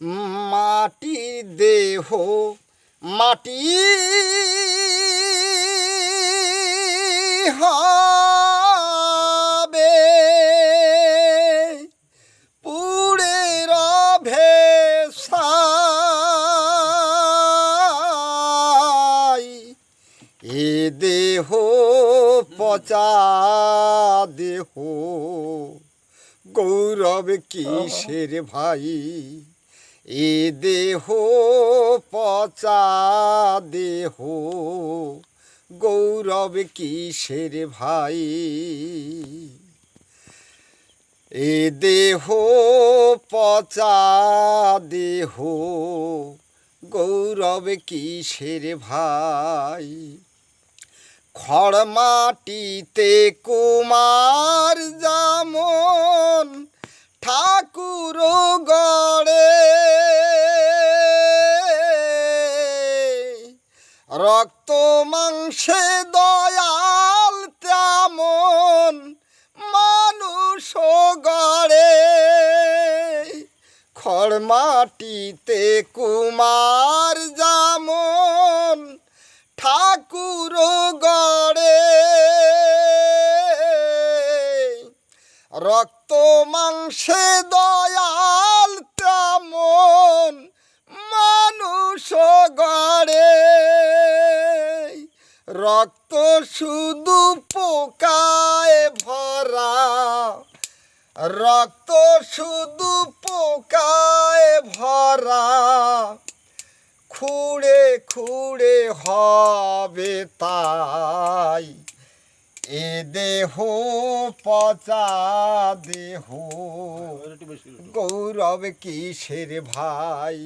মাটির দেহ মাটি হবে, পুড়ে রবে ছাই। এ দেহ পচা দেহ, গৌরব কিসের ভাই? এ দেহ পচা দেহ, গৌরব কিসের ভাই? এ দেহ পচা দেহ, গৌরব কিসের ভাই? খড় মাটিতে কুমার যেমন ঠাকুর গড়ে, রক্ত মাংসে দয়াল তেমন মানুষ গড়ে। খড় মাটিতে কুমার যেমন ঠাকুর গড়ে, রক্ত মাংসে দয়াল তেমন মানুষ গড়ে। রক্ত শুধু পোকায় ভরা, রক্ত শুধু পোকায় ভরা, খুঁড়ে খুঁড়ে হবে তাই। এ দেহ পচা দেহ, গৌরব কিসের ভাই?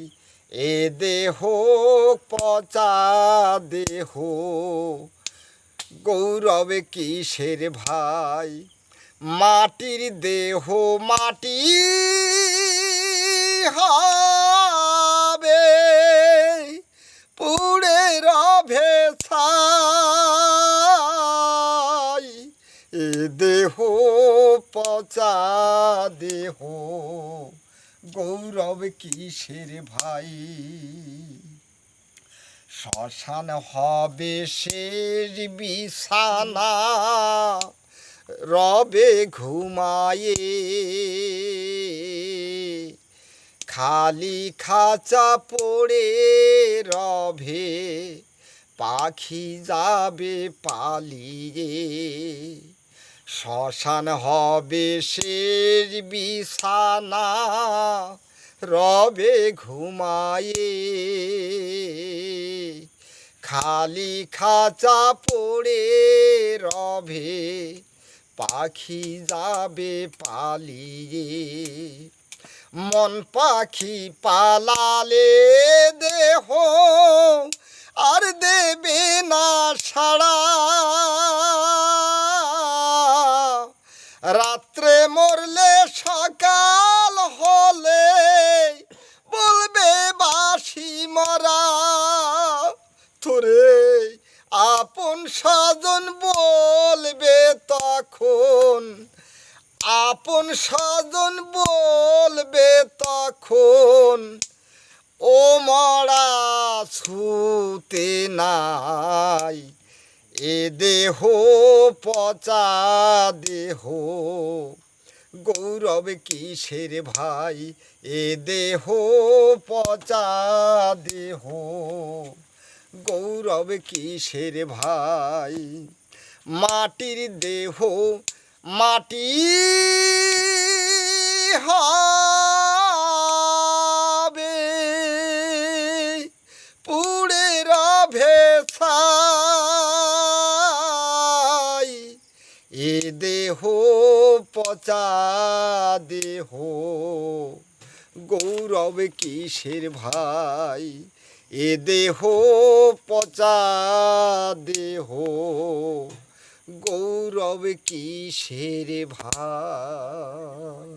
এ দেহ পচা দেহ, গৌরব কিসের ভাই? মাটির দেহ মাটি হবে, পুড়ে রবে ছাই। এ দেহ পচা দেহ, গৌরব কিসের ভাই? শ্মশান হবে শেষ বিছানা, রবে ঘুমায়ে, খালি খাঁচা পড়ে রবে, পাখি যাবে পালিয়ে। শ্মশান হবে শেষ বিছানা, রবে ঘুমায়ে, খালি খাঁচা পড়ে রবে, পাখি যাবে পালিয়ে। মন পাখি পালালে দেহ আর দেবে না সাড়া, রাত্রে মরলে সকাল হলে বলবে বাসি মরা। তোরে আপন স্বজন বলবে তখন, আপন স্বজন বলবে তখন, ও মরা ছুতে নাই। এ দেহ পচা দেহ, গৌরব কিসের ভাই? এ দেহ পচা দেহ, গৌরব কিসের ভাই? মাটির দেহ মাটি হবে, পুড়ে রবে ছাই। এ দেহ পচা দেহ, গৌরব কিসের ভাই? এ দেহ পচা দেহ, গৌরব কিসের ভাই?